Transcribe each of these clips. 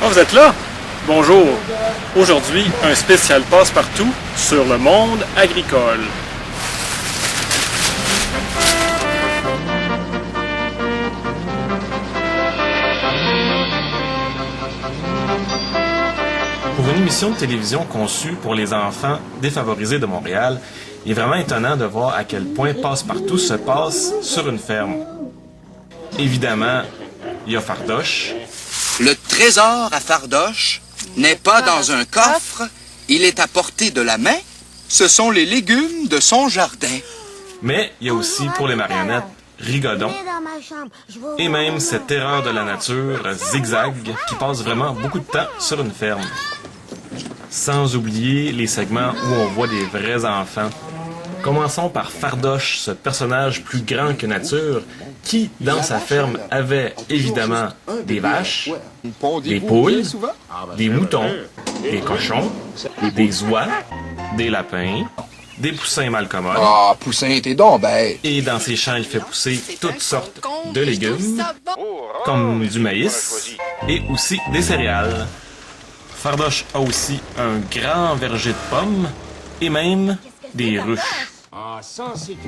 Ah, vous êtes là? Bonjour. Aujourd'hui, un spécial passe-partout sur le monde agricole. Pour une émission de télévision conçue pour les enfants défavorisés de Montréal, il est vraiment étonnant de voir à quel point Passe-Partout se passe sur une ferme. Évidemment, il y a Fardoche. Le trésor à Fardoche n'est pas dans un coffre, il est à portée de la main. Ce sont les légumes de son jardin. Mais il y a aussi pour les marionnettes Rigodon et même cette terreur de la nature, Zigzag, qui passe vraiment beaucoup de temps sur une ferme. Sans oublier les segments où on voit des vrais enfants. Commençons par Fardoche, ce personnage plus grand que nature, qui, dans sa ferme, avait évidemment des vaches, des poules, des moutons, des cochons, des oies, des lapins, des poussins malcommodes. Ah, poussin, t'es donc bête. Et dans ses champs, il fait pousser toutes sortes de légumes, comme du maïs, et aussi des céréales. Fardoche a aussi un grand verger de pommes, et même des ruches.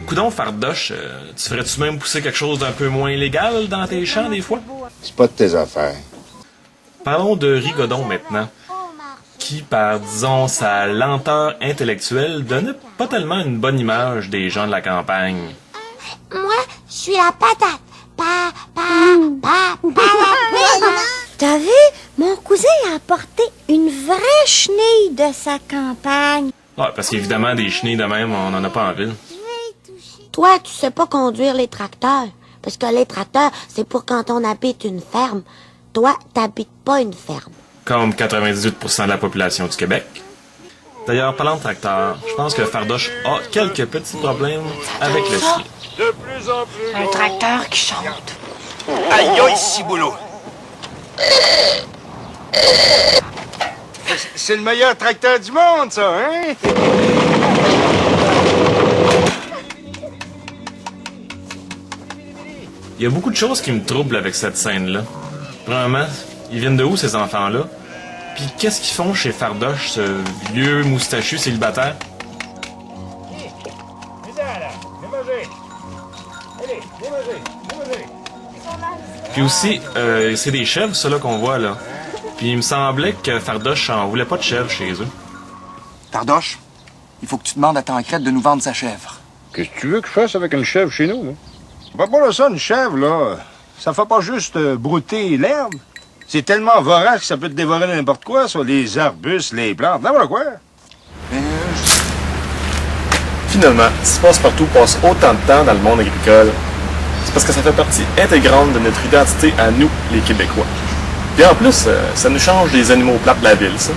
Coudon, Fardoche, tu ferais-tu même pousser quelque chose d'un peu moins légal dans tes champs des fois? C'est pas de tes affaires. Parlons de Rigodon maintenant, qui, par, disons, sa lenteur intellectuelle, donnait pas tellement une bonne image des gens de la campagne. Moi, je suis la patate. T'as vu? Mon cousin a apporté une vraie chenille de sa campagne. Ouais, parce qu'évidemment, des chenilles de même, on n'en a pas en ville. Toi, tu sais pas conduire les tracteurs. Parce que les tracteurs, c'est pour quand on habite une ferme. Toi, t'habites pas une ferme. Comme 98% de la population du Québec. D'ailleurs, parlant de tracteur, je pense que Fardoche a quelques petits problèmes avec le sien. De plus en plus Un tracteur qui chante. Aïe, aïe, ciboulot. C'est le meilleur tracteur du monde, ça, hein? Il y a beaucoup de choses qui me troublent avec cette scène-là. Premièrement, ils viennent de où, ces enfants-là? Puis qu'est-ce qu'ils font chez Fardoche, ce vieux moustachu célibataire? Puis aussi, c'est des chèvres, ça, là, qu'on voit, là. Puis il me semblait que Fardoche en voulait pas de chèvres chez eux. Fardoche, il faut que tu demandes à Tancrède de nous vendre sa chèvre. Qu'est-ce que tu veux que je fasse avec une chèvre chez nous, là? Pas pour ça, une chèvre, là. Ça fait pas juste brouter l'herbe. C'est tellement vorace que ça peut te dévorer n'importe quoi, soit les arbustes, les plantes, n'importe quoi. Finalement, si Passe-Partout passe autant de temps dans le monde agricole, c'est parce que ça fait partie intégrante de notre identité à nous, les Québécois. Et en plus, ça nous change des animaux plats de la ville, ça.